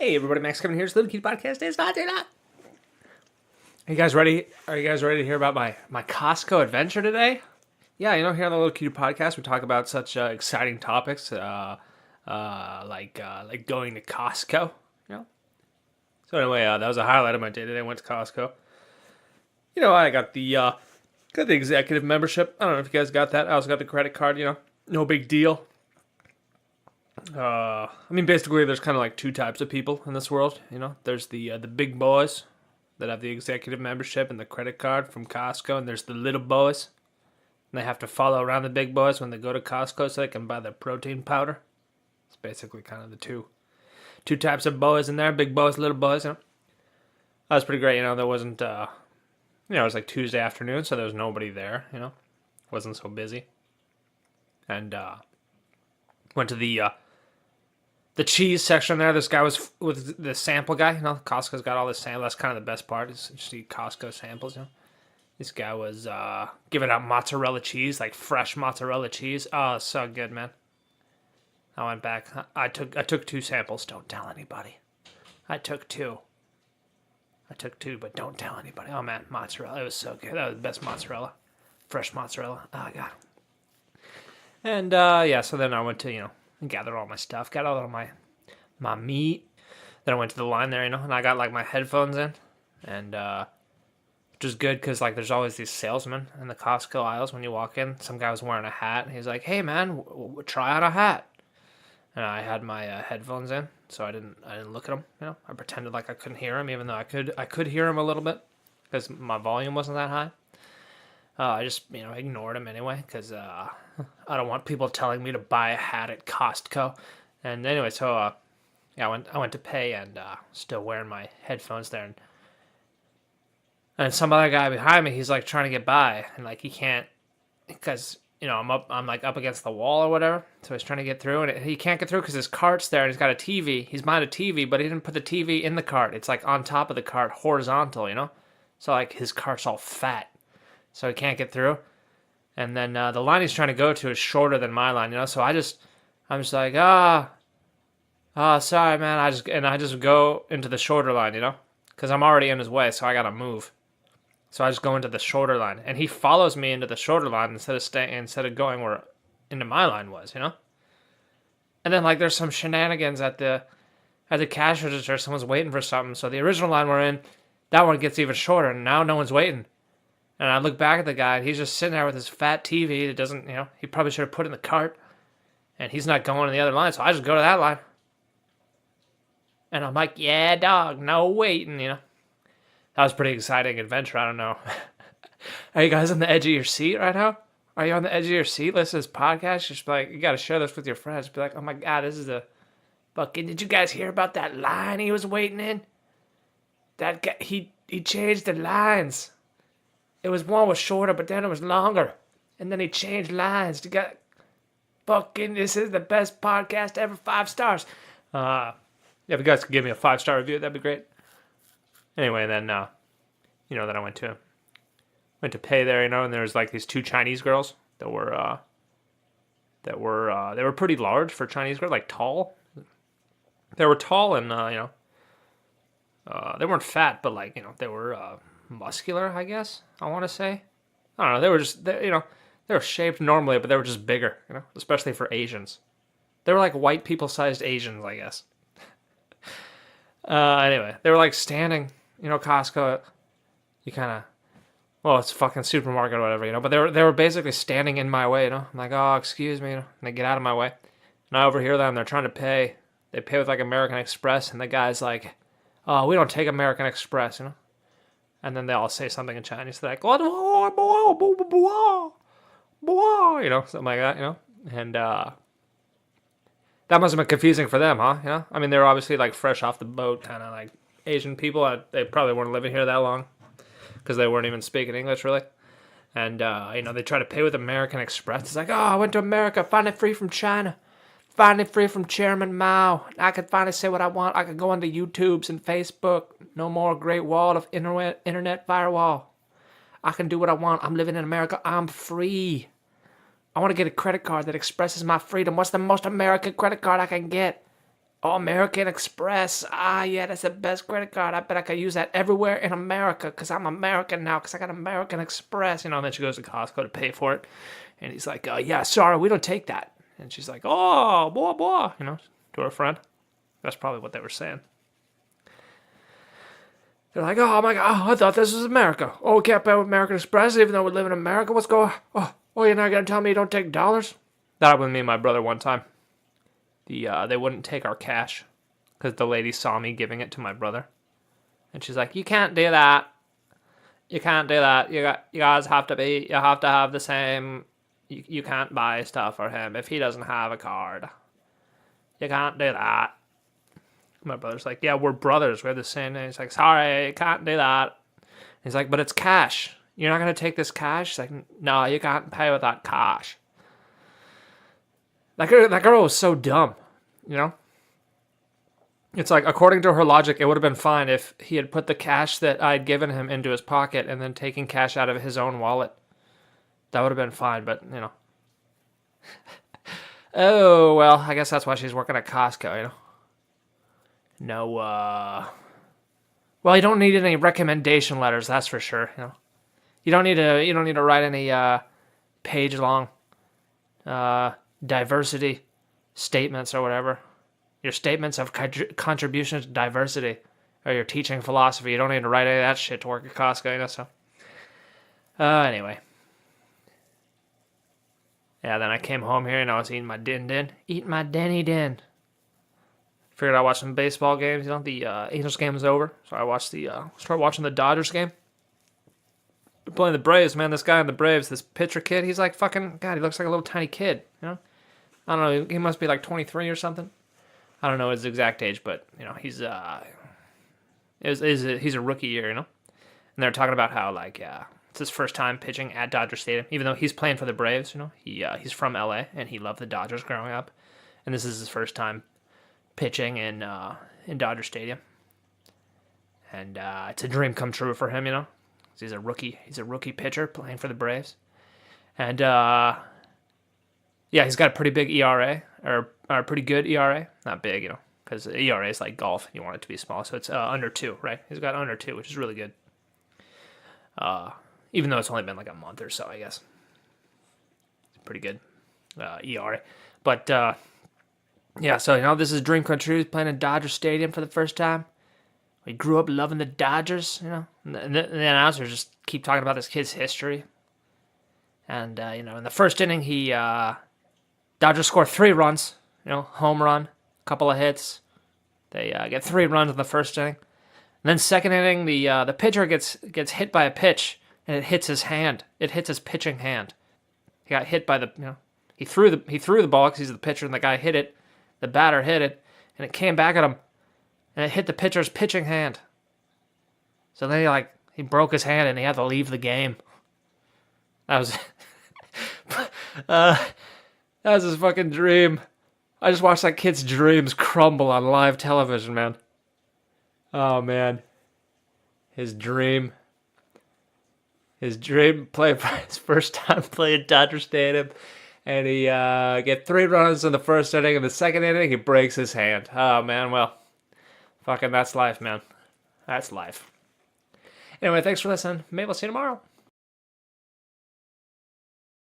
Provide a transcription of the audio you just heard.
Hey everybody, Max coming here. It's Little Kid Podcast. It's not. Are you guys ready? Are you guys ready to hear about my Costco adventure today? Yeah, here on the Little Kid Podcast, we talk about such exciting topics, like going to Costco. So anyway, that was a highlight of my day today. I went to Costco. I got the executive membership. I don't know if you guys got that. I also got the credit card. No big deal. Basically, there's kind of like two types of people in this world. There's the big boys that have the executive membership and the credit card from Costco, and there's the little boys, and they have to follow around the big boys when they go to Costco so they can buy their protein powder. It's basically kind of the two types of boys in there: big boys, little boys. That was pretty great. There wasn't, it was like Tuesday afternoon, so there was nobody there. Wasn't so busy, and went to the cheese section there. This guy was with the sample guy. Costco's got all this sample. That's kind of the best part. Is just see Costco samples. This guy was giving out mozzarella cheese, like fresh mozzarella cheese. Oh, so good, man. I went back. I took two samples. Don't tell anybody. I took two, but don't tell anybody. Oh man, mozzarella. It was so good. That was the best mozzarella. Fresh mozzarella. Oh god. And so then I went to gathered all my stuff, got all my meat. Then I went to the line there, and I got like my headphones in, and which is good because like there's always these salesmen in the Costco aisles when you walk in. Some guy was wearing a hat, and he's like, "Hey man, try on a hat." And I had my headphones in, so I didn't look at him. I pretended like I couldn't hear him, even though I could hear him a little bit because my volume wasn't that high. I just ignored him anyway because I don't want people telling me to buy a hat at Costco. And anyway, so I went to pay and still wearing my headphones there, and some other guy behind me, he's like trying to get by, and like he can't because I'm like up against the wall or whatever. So he's trying to get through, and he can't get through because his cart's there and he's got a TV. He's behind a TV, but he didn't put the TV in the cart. It's like on top of the cart, horizontal, So like his cart's all fat. So he can't get through. And then the line he's trying to go to is shorter than my line, So I'm just like, sorry, man. I just go into the shorter line, Because I'm already in his way, so I gotta move. So I just go into the shorter line, and he follows me into the shorter line instead of going where into my line was, And then like there's some shenanigans at the cash register. Someone's waiting for something. So the original line we're in, that one gets even shorter, and now no one's waiting. And I look back at the guy, and he's just sitting there with his fat TV that doesn't, he probably should have put it in the cart. And he's not going to the other line, so I just go to that line. And I'm like, yeah, dog, no waiting, That was a pretty exciting adventure, I don't know. Are you guys on the edge of your seat right now? Are you on the edge of your seat listening to this podcast? Just be like, you got to share this with your friends. Be like, oh my God, this is a fucking, did you guys hear about that line he was waiting in? That guy, he changed the lines. It was one was shorter, but then it was longer. And then he changed lines to get fucking, this is the best podcast ever, 5 stars. If you guys could give me a 5-star review, that'd be great. Anyway, then, then I went to pay there, and there was like these 2 Chinese girls that were they were pretty large for Chinese girls, like tall. They were tall and, they weren't fat, but like, they were, muscular, I guess I want to say. I don't know. They were just they were shaped normally, but they were just bigger, especially for Asians. They were like white people sized Asians, I guess. Anyway, they were like standing, Costco. You kind of, well, it's a fucking supermarket or whatever, but they were basically standing in my way, I'm like, oh, excuse me, and they get out of my way, and I overhear them. They're trying to pay. They pay with like American Express, and the guy's like, oh, we don't take American Express, And then they all say something in Chinese. They're like, something like that, And that must have been confusing for them, huh? They were obviously like fresh off the boat, kind of like Asian people. They probably weren't living here that long because they weren't even speaking English, really. And, they try to pay with American Express. It's like, oh, I went to America, finally free from China. Finally free from Chairman Mao. I could finally say what I want. I could go onto YouTubes and Facebook. No more Great Wall of internet firewall. I can do what I want. I'm living in America. I'm free. I want to get a credit card that expresses my freedom. What's the most American credit card I can get? Oh, American Express. Ah, yeah, that's the best credit card. I bet I could use that everywhere in America because I'm American now because I got American Express. And then she goes to Costco to pay for it. And he's like, yeah, sorry, we don't take that. And she's like, oh, boy, boy, to her friend. That's probably what they were saying. They're like, oh, my God, I thought this was America. Oh, we can't pay with American Express even though we live in America. What's going on? Oh, you're not going to tell me you don't take dollars? That happened with me and my brother one time. They wouldn't take our cash because the lady saw me giving it to my brother. And she's like, you can't do that. You can't do that. You guys have to have the same. You can't buy stuff for him if he doesn't have a card. You can't do that. My brother's like, yeah, we're brothers. We're the same. And he's like, sorry, you can't do that. He's like, but it's cash. You're not going to take this cash? He's like, no, you can't pay with that cash. That girl was so dumb, It's like, according to her logic, it would have been fine if he had put the cash that I'd given him into his pocket and then taken cash out of his own wallet. That would have been fine, but, Oh, well, I guess that's why she's working at Costco, No, well, you don't need any recommendation letters, that's for sure, You don't need to write any page-long diversity statements or whatever. Your statements of contribution to diversity or your teaching philosophy. You don't need to write any of that shit to work at Costco, so. Anyway. Yeah, then I came home here and I was eating my din. Eating my Denny din. Figured I'd watch some baseball games. The Angels game was over. So I watched started watching the Dodgers game. They're playing the Braves, man. This guy on the Braves, this pitcher kid, he's like fucking, God, he looks like a little tiny kid, I don't know, he must be like 23 or something. I don't know his exact age, but, he's a rookie year, And they're talking about how, like, it's his first time pitching at Dodger Stadium, even though he's playing for the Braves, He's from LA, and he loved the Dodgers growing up. And this is his first time pitching in Dodger Stadium. And it's a dream come true for him, He's a rookie pitcher playing for the Braves. And, yeah, he's got a pretty big ERA, or a pretty good ERA. Not big, because ERA is like golf. You want it to be small, so it's under 2, right? He's got under 2, which is really good. Even though it's only been like a month or so, I guess. It's pretty good ERA. But, yeah, so, this is a dream come true. He's playing in Dodger Stadium for the first time. He grew up loving the Dodgers, And the announcers just keep talking about this kid's history. And, in the first inning, Dodgers score 3 runs, home run, couple of hits. They get 3 runs in the first inning. And then second inning, the pitcher gets hit by a pitch, and it hits his hand. It hits his pitching hand. He got hit by he threw the ball because he's the pitcher, and the guy hit it. The batter hit it, and it came back at him, and it hit the pitcher's pitching hand. So then he broke his hand, and he had to leave the game. That was his fucking dream. I just watched that kid's dreams crumble on live television, man. Oh, man. His dream play for his first time playing Dodger Stadium. And he get 3 runs in the first inning. In the second inning, he breaks his hand. Oh, man, well. Fucking that's life, man. That's life. Anyway, thanks for listening. Maybe I'll see you tomorrow.